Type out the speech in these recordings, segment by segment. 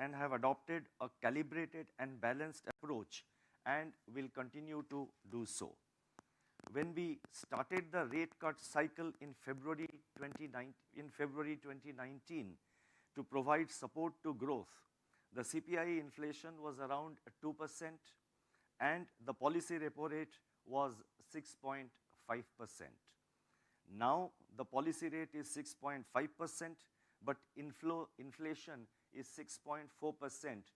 and have adopted a calibrated and balanced approach and will continue to do so. When we started the rate cut cycle in February 2019 to provide support to growth, the CPI inflation was around 2% and the policy repo rate was 6.5%. Now the policy rate is 6.5%, but inflation is 6.4%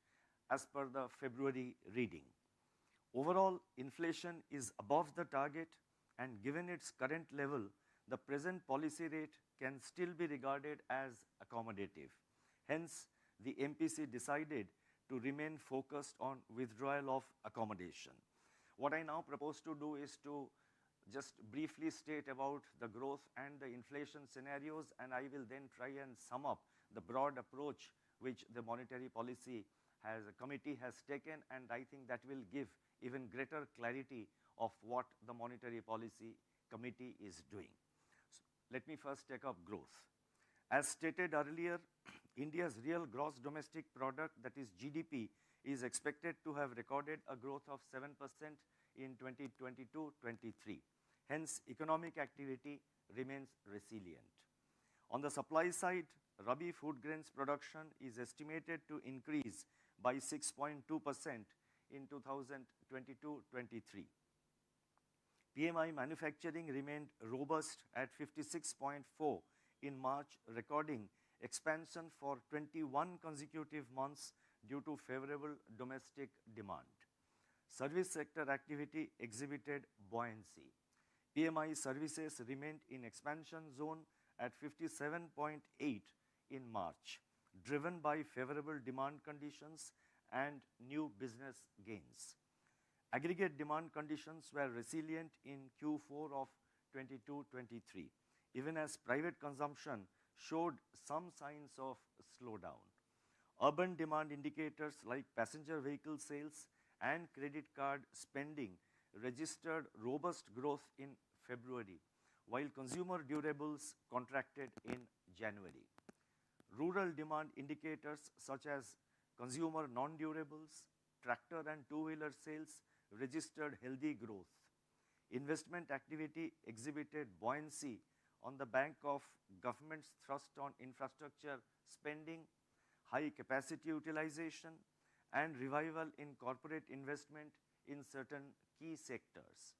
as per the February reading. Overall, inflation is above the target, and given its current level, the present policy rate can still be regarded as accommodative. Hence, the MPC decided to remain focused on withdrawal of accommodation. What I now propose to do is to just briefly state about the growth and the inflation scenarios, and I will then try and sum up the broad approach which the monetary policy committee has taken, and I think that will give even greater clarity of what the monetary policy committee is doing. So let me first take up growth. As stated earlier, India's real gross domestic product, that is GDP, is expected to have recorded a growth of 7% in 2022-23. Hence, economic activity remains resilient. On the supply side, Rabi food grains production is estimated to increase by 6.2% in 2022-23. PMI manufacturing remained robust at 56.4 in March, recording expansion for 21 consecutive months due to favorable domestic demand. Service sector activity exhibited buoyancy. PMI services remained in expansion zone at 57.8 in March, driven by favorable demand conditions and new business gains. Aggregate demand conditions were resilient in Q4 of 22-23, even as private consumption showed some signs of slowdown. Urban demand indicators like passenger vehicle sales and credit card spending registered robust growth in February, while consumer durables contracted in January. Rural demand indicators such as consumer non-durables, tractor and two-wheeler sales registered healthy growth. Investment activity exhibited buoyancy on the back of government's thrust on infrastructure spending, high capacity utilization, and revival in corporate investment in certain key sectors.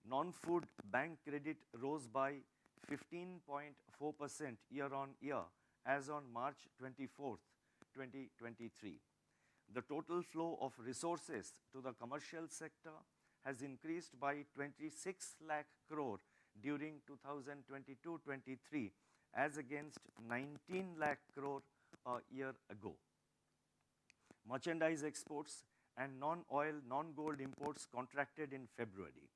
Non-food bank credit rose by 15.4% year-on-year as on March 24th, 2023. The total flow of resources to the commercial sector has increased by 26 lakh crore during 2022-23 as against 19 lakh crore a year ago. Merchandise exports and non-oil, non-gold imports contracted in February.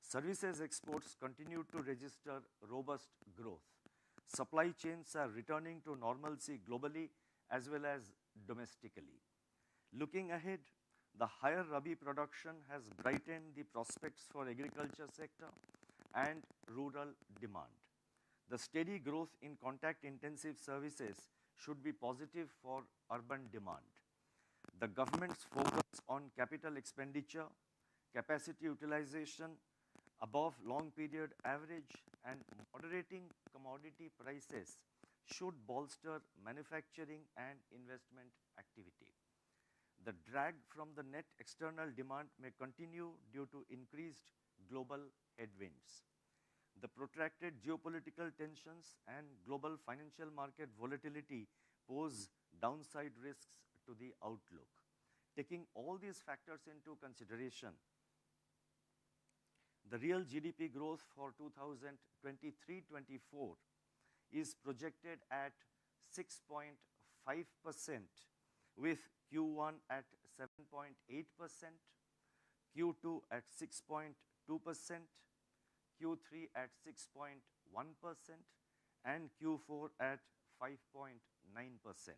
Services exports continued to register robust growth. Supply chains are returning to normalcy globally as well as domestically. Looking ahead, the higher Rabi production has brightened the prospects for agriculture sector and rural demand. The steady growth in contact-intensive services should be positive for urban demand. The government's focus on capital expenditure, capacity utilization above long period average, and moderating commodity prices should bolster manufacturing and investment activity. The drag from the net external demand may continue due to increased global headwinds. The protracted geopolitical tensions and global financial market volatility pose downside risks to the outlook. Taking all these factors into consideration, the real GDP growth for 2023-24 is projected at 6.5%, with Q1 at 7.8%, Q2 at 6.2%, Q3 at 6.1%, and Q4 at 5.9%.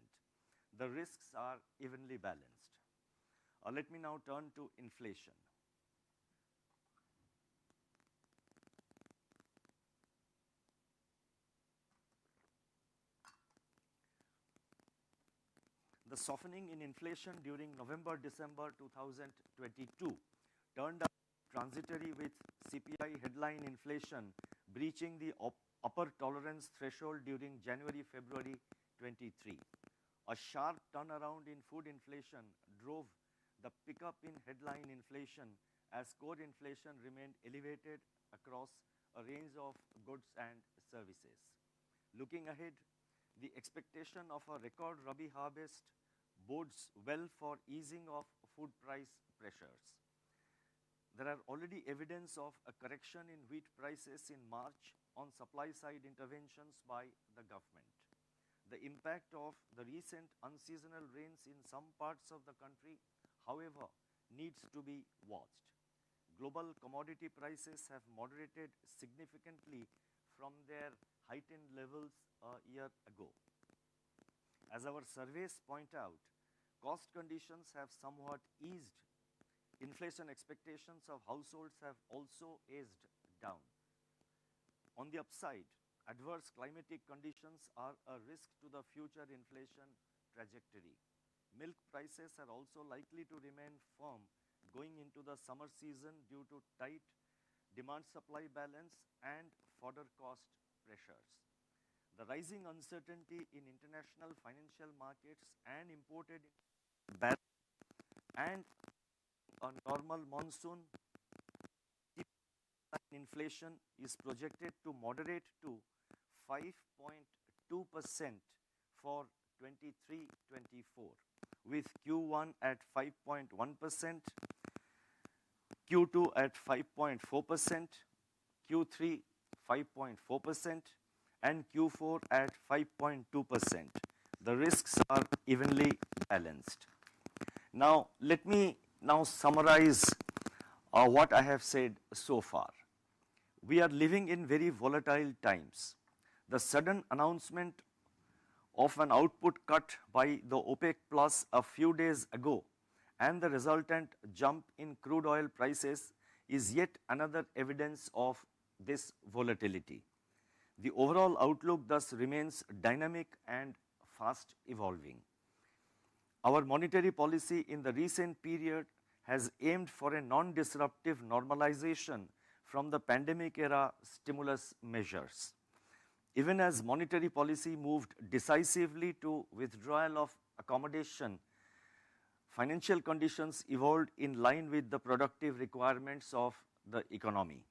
The risks are evenly balanced. Let me now turn to inflation. The The softening in inflation during November-December 2022 turned out transitory, with CPI headline inflation breaching the upper tolerance threshold during January-February 23. A sharp turnaround in food inflation drove the pickup in headline inflation as core inflation remained elevated across a range of goods and services. Looking ahead, the expectation of a record Rabi harvest bodes well for easing of food price pressures. There are already evidence of a correction in wheat prices in March on supply-side interventions by the government. The impact of the recent unseasonal rains in some parts of the country, however, needs to be watched. Global commodity prices have moderated significantly from their heightened levels a year ago. As our surveys point out, cost conditions have somewhat eased. Inflation expectations of households have also eased down. On the upside, adverse climatic conditions are a risk to the future inflation trajectory. Milk prices are also likely to remain firm going into the summer season due to tight demand-supply balance and fodder cost pressures. The rising uncertainty in international financial markets and imported balance and a normal monsoon, inflation is projected to moderate to 5.2% for 23-24, with Q1 at 5.1%, Q2 at 5.4%, Q3 5.4%, and Q4 at 5.2%. The risks are evenly balanced. Now, let me now summarize what I have said so far. We are living in very volatile times. The sudden announcement of an output cut by the OPEC Plus a few days ago and the resultant jump in crude oil prices is yet another evidence of this volatility. The overall outlook thus remains dynamic and fast evolving. Our monetary policy in the recent period has aimed for a non-disruptive normalization from the pandemic era stimulus measures. Even as monetary policy moved decisively to withdrawal of accommodation, financial conditions evolved in line with the productive requirements of the economy.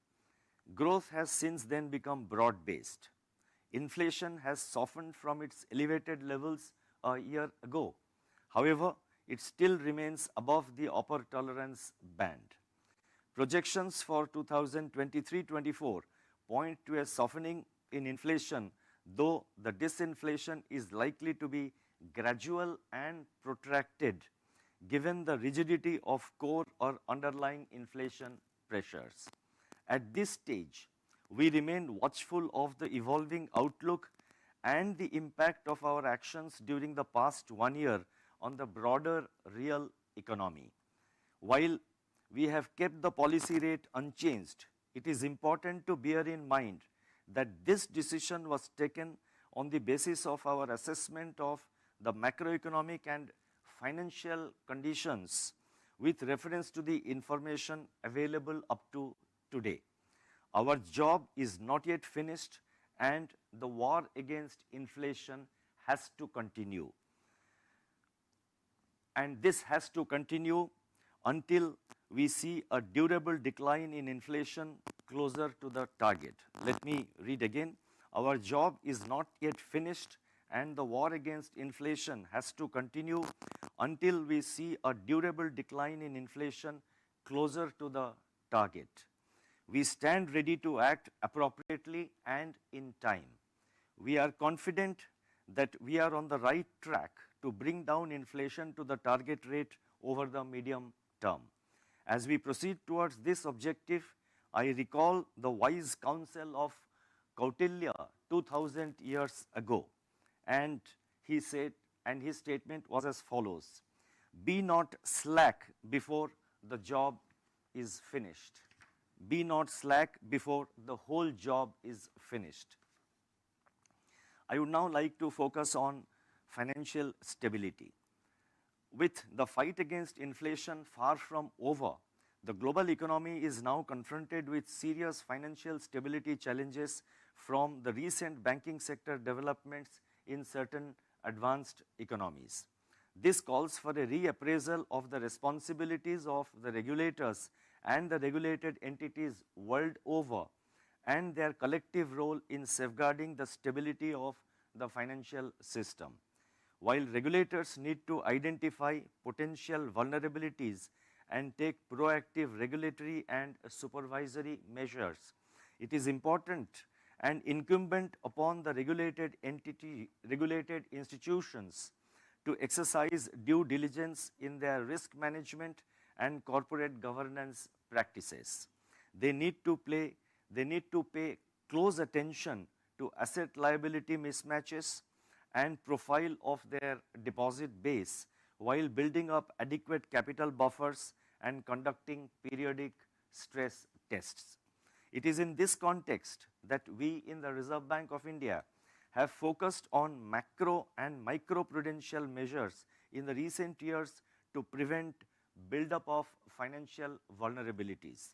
Growth has since then become broad-based. Inflation has softened from its elevated levels a year ago. However, it still remains above the upper tolerance band. Projections for 2023-24 point to a softening in inflation, though the disinflation is likely to be gradual and protracted given the rigidity of core or underlying inflation pressures. At this stage, we remain watchful of the evolving outlook and the impact of our actions during the past 1 year on the broader real economy. While we have kept the policy rate unchanged, it is important to bear in mind that this decision was taken on the basis of our assessment of the macroeconomic and financial conditions with reference to the information available up to today. Our job is not yet finished and the war against inflation has to continue. And this has to continue until we see a durable decline in inflation closer to the target. Let me read again. Our job is not yet finished and the war against inflation has to continue until we see a durable decline in inflation closer to the target. We stand ready to act appropriately and in time. We are confident that we are on the right track to bring down inflation to the target rate over the medium term. As we proceed towards this objective, I recall the wise counsel of Kautilya 2000 years ago, and he said, and his statement was as follows: "Be not slack before the job is finished. Be not slack before the whole job is finished." I would now like to focus on financial stability. With the fight against inflation far from over, the global economy is now confronted with serious financial stability challenges from the recent banking sector developments in certain advanced economies. This calls for a reappraisal of the responsibilities of the regulators and the regulated entities world over and their collective role in safeguarding the stability of the financial system. While regulators need to identify potential vulnerabilities and take proactive regulatory and supervisory measures, it is important and incumbent upon the regulated institutions to exercise due diligence in their risk management and corporate governance practices. They need to pay close attention to asset liability mismatches and profile of their deposit base while building up adequate capital buffers and conducting periodic stress tests. It is in this context that we in the Reserve Bank of India have focused on macro and microprudential measures in the recent years to prevent buildup of financial vulnerabilities.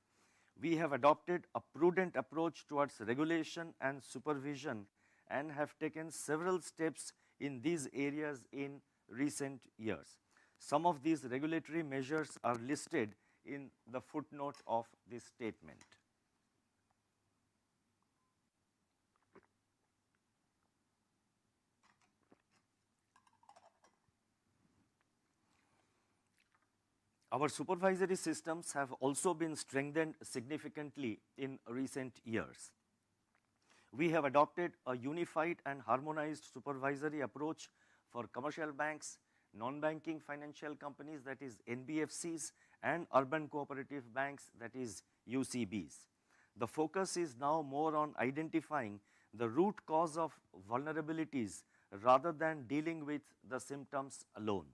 We have adopted a prudent approach towards regulation and supervision and have taken several steps in these areas in recent years. Some of these regulatory measures are listed in the footnote of this statement. Our supervisory systems have also been strengthened significantly in recent years. We have adopted a unified and harmonized supervisory approach for commercial banks, non-banking financial companies, that is NBFCs, and urban cooperative banks, that is UCBs. The focus is now more on identifying the root cause of vulnerabilities rather than dealing with the symptoms alone.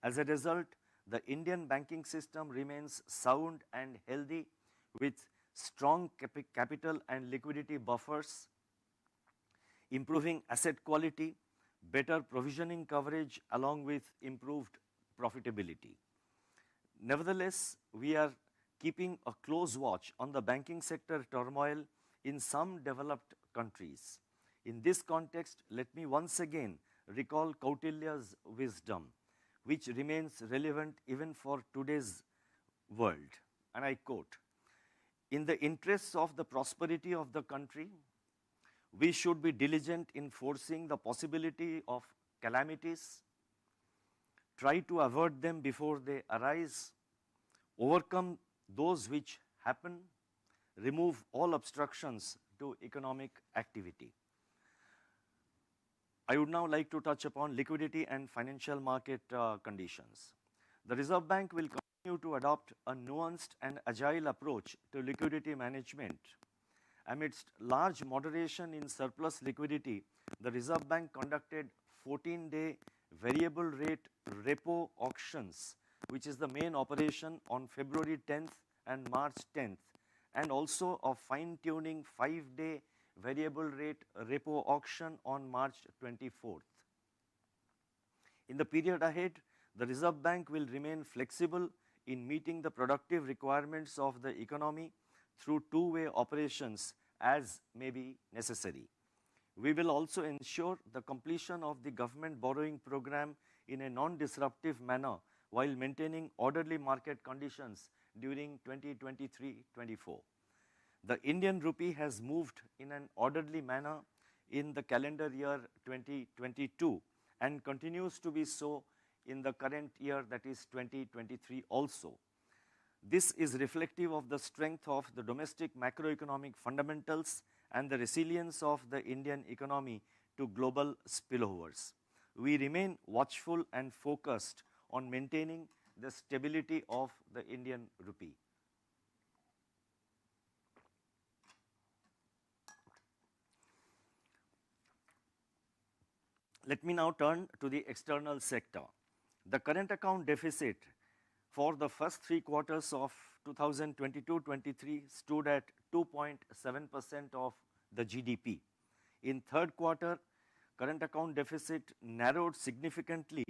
As a result, the Indian banking system remains sound and healthy with strong capital and liquidity buffers, improving asset quality, better provisioning coverage along with improved profitability. Nevertheless, we are keeping a close watch on the banking sector turmoil in some developed countries. In this context, let me once again recall Kautilya's wisdom, which remains relevant even for today's world. And I quote, "In the interests of the prosperity of the country, we should be diligent in foreseeing the possibility of calamities, try to avert them before they arise, overcome those which happen, remove all obstructions to economic activity." I would now like to touch upon liquidity and financial market conditions. The Reserve Bank will continue to adopt a nuanced and agile approach to liquidity management. Amidst large moderation in surplus liquidity, the Reserve Bank conducted 14-day variable rate repo auctions, which is the main operation on February 10th and March 10th, and also a fine-tuning 5-day variable rate repo auction on March 24th. In the period ahead, the Reserve Bank will remain flexible in meeting the productive requirements of the economy through two-way operations as may be necessary. We will also ensure the completion of the government borrowing program in a non-disruptive manner while maintaining orderly market conditions during 2023-24. The Indian rupee has moved in an orderly manner in the calendar year 2022 and continues to be so in the current year, that is 2023 also. This is reflective of the strength of the domestic macroeconomic fundamentals and the resilience of the Indian economy to global spillovers. We remain watchful and focused on maintaining the stability of the Indian rupee. Let me now turn to the external sector. The current account deficit for the first 3 quarters of 2022-23 stood at 2.7% of the GDP. In third quarter, current account deficit narrowed significantly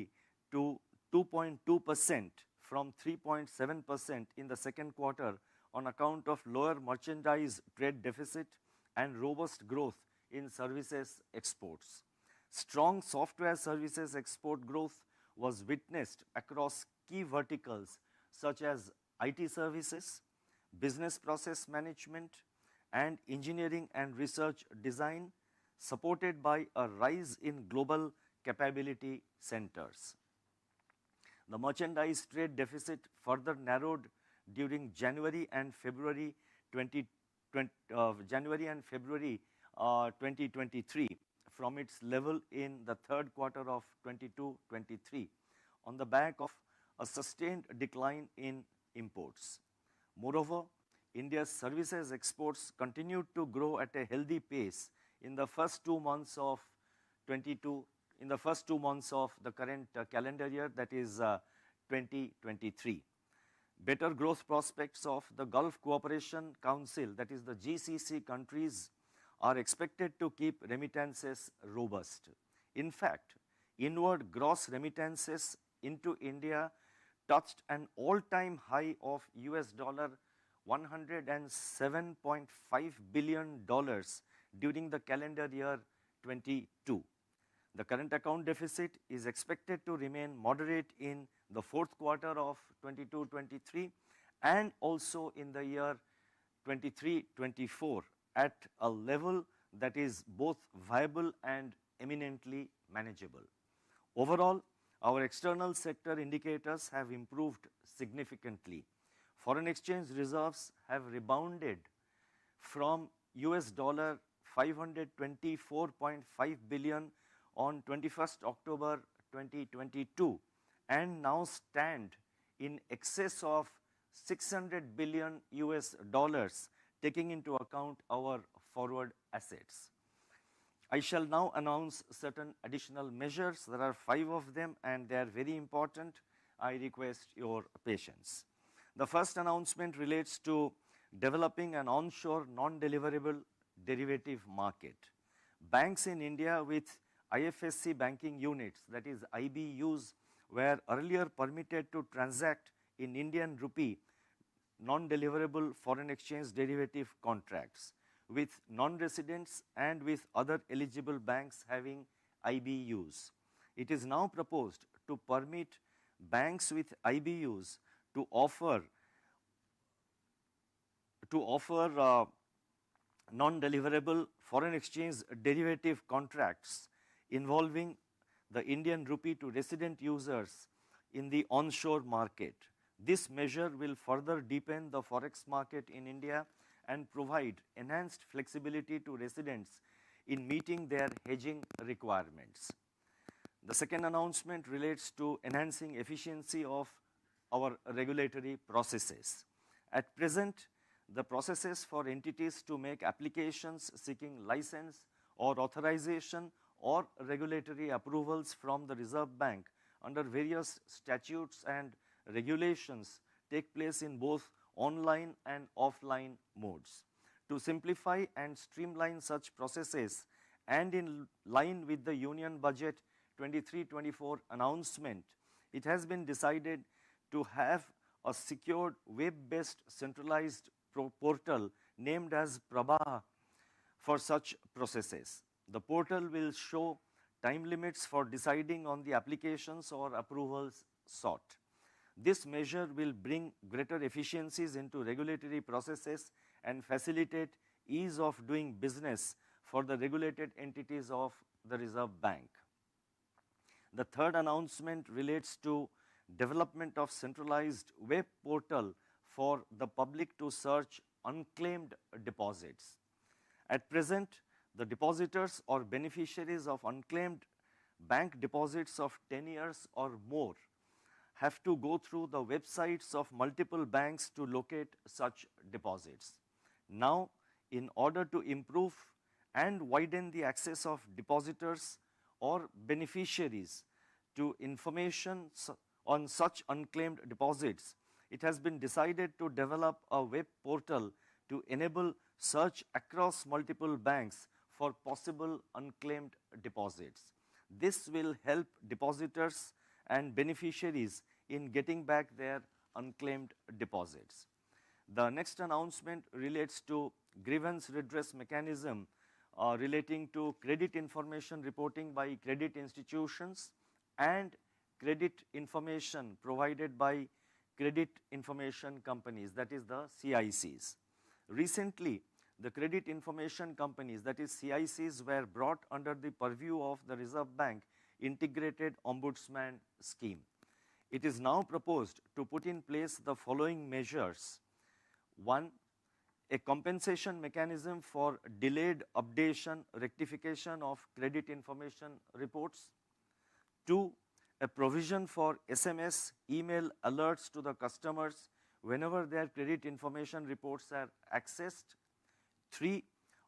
to 2.2% from 3.7% in the second quarter on account of lower merchandise trade deficit and robust growth in services exports. Strong software services export growth was witnessed across key verticals such as IT services, business process management, and engineering and research design, supported by a rise in global capability centers. The merchandise trade deficit further narrowed during January and February 2023 from its level in the third quarter of 22-23 on the back of a sustained decline in imports. Moreover, India's services exports continued to grow at a healthy pace in the first 2 months of the current calendar year, that is 2023. Better growth prospects of the Gulf Cooperation Council, that is the GCC countries, are expected to keep remittances robust. In fact, inward gross remittances into India touched an all-time high of $107.5 billion during the calendar year 22. The current account deficit is expected to remain moderate in the fourth quarter of 22-23 and also in the year 23-24 at a level that is both viable and eminently manageable. Overall, our external sector indicators have improved significantly. Foreign exchange reserves have rebounded from $524.5 billion on 21st October 2022 and now stand in excess of $600 billion taking into account our forward assets. I shall now announce certain additional measures. There are 5 of them and they are very important. I request your patience. The first announcement relates to developing an onshore non-deliverable derivative market. Banks in India with IFSC banking units, that is IBUs, were earlier permitted to transact in Indian rupee non-deliverable foreign exchange derivative contracts with non-residents and with other eligible banks having IBUs. It is now proposed to permit banks with IBUs to offer non-deliverable foreign exchange derivative contracts involving the Indian rupee to resident users in the onshore market. This measure will further deepen the forex market in India and provide enhanced flexibility to residents in meeting their hedging requirements. The second announcement relates to enhancing efficiency of our regulatory processes. At present, the processes for entities to make applications seeking license or authorization or regulatory approvals from the Reserve Bank under various statutes and regulations take place in both online and offline modes. To simplify and streamline such processes and in line with the Union Budget 23-24 announcement, it has been decided to have a secured web-based centralized portal named as Prabha for such processes. The portal will show time limits for deciding on the applications or approvals sought. This measure will bring greater efficiencies into regulatory processes and facilitate ease of doing business for the regulated entities of the Reserve Bank. The third announcement relates to development of centralized web portal for the public to search unclaimed deposits. At present, the depositors or beneficiaries of unclaimed bank deposits of 10 years or more have to go through the websites of multiple banks to locate such deposits. Now, in order to improve and widen the access of depositors or beneficiaries to information on such unclaimed deposits, it has been decided to develop a web portal to enable search across multiple banks for possible unclaimed deposits. This will help depositors and beneficiaries in getting back their unclaimed deposits. The next announcement relates to grievance redress mechanism relating to credit information reporting by credit institutions and credit information provided by credit information companies, that is the CICs. Recently, the credit information companies, that is CICs, were brought under the purview of the Reserve Bank Integrated Ombudsman Scheme. It is now proposed to put in place the following measures. 1. A compensation mechanism for delayed updation, rectification of credit information reports. 2. A provision for SMS, email alerts to the customers whenever their credit information reports are accessed. 3.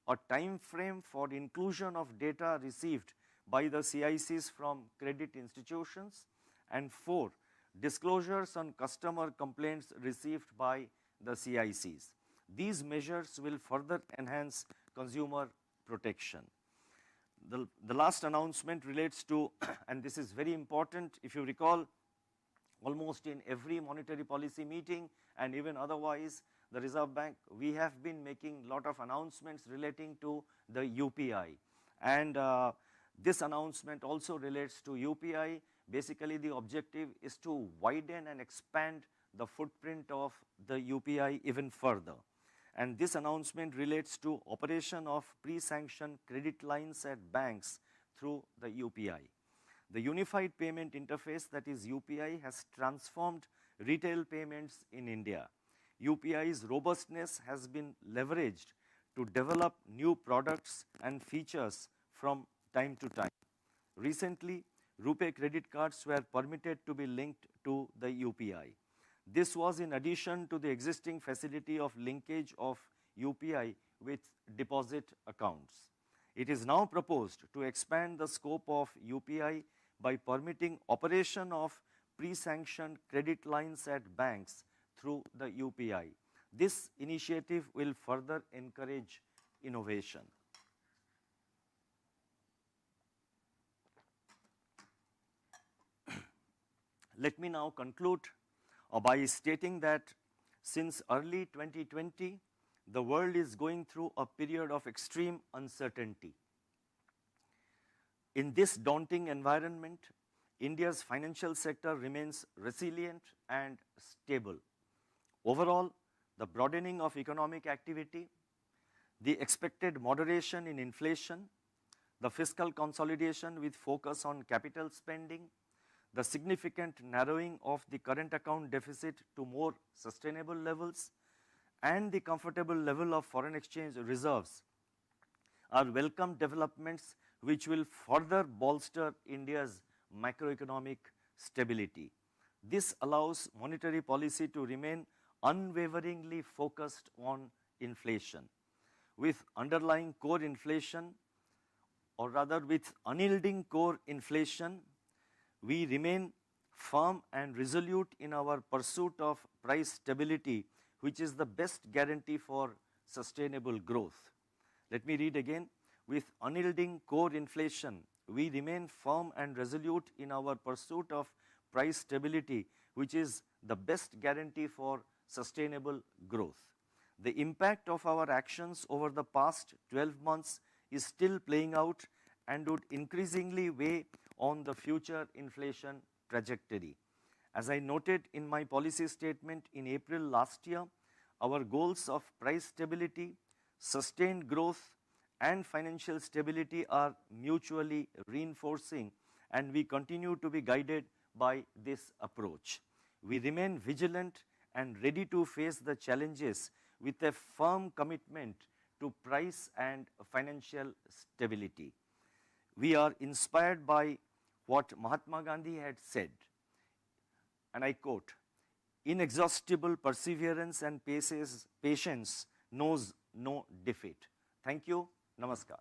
A time frame for inclusion of data received by the CICs from credit institutions. And 4. Disclosures on customer complaints received by the CICs. These measures will further enhance consumer protection. The last announcement relates to, and this is very important, if you recall, almost in every monetary policy meeting and even otherwise, the Reserve Bank, we have been making a lot of announcements relating to the UPI. And this announcement also relates to UPI. Basically, the objective is to widen and expand the footprint of the UPI even further. And this announcement relates to operation of pre-sanctioned credit lines at banks through the UPI. The Unified Payment Interface, that is UPI, has transformed retail payments in India. UPI's robustness has been leveraged to develop new products and features from time to time. Recently, RuPay credit cards were permitted to be linked to the UPI. This was in addition to the existing facility of linkage of UPI with deposit accounts. It is now proposed to expand the scope of UPI by permitting operation of pre-sanctioned credit lines at banks through the UPI. This initiative will further encourage innovation. Let me now conclude by stating that since early 2020, the world is going through a period of extreme uncertainty. In this daunting environment, India's financial sector remains resilient and stable. Overall, the broadening of economic activity, the expected moderation in inflation, the fiscal consolidation with focus on capital spending, the significant narrowing of the current account deficit to more sustainable levels, and the comfortable level of foreign exchange reserves are welcome developments which will further bolster India's macroeconomic stability. This allows monetary policy to remain unwaveringly focused on inflation. With underlying core inflation, or rather with unyielding core inflation, we remain firm and resolute in our pursuit of price stability, which is the best guarantee for sustainable growth. Let me read again. With unyielding core inflation, we remain firm and resolute in our pursuit of price stability, which is the best guarantee for sustainable growth. The impact of our actions over the past 12 months is still playing out and would increasingly weigh on the future inflation trajectory. As I noted in my policy statement in April last year, our goals of price stability, sustained growth, and financial stability are mutually reinforcing, and we continue to be guided by this approach. We remain vigilant and ready to face the challenges with a firm commitment to price and financial stability. We are inspired by what Mahatma Gandhi had said, and I quote, "Inexhaustible perseverance and patience knows no defeat." Thank you. Namaskar.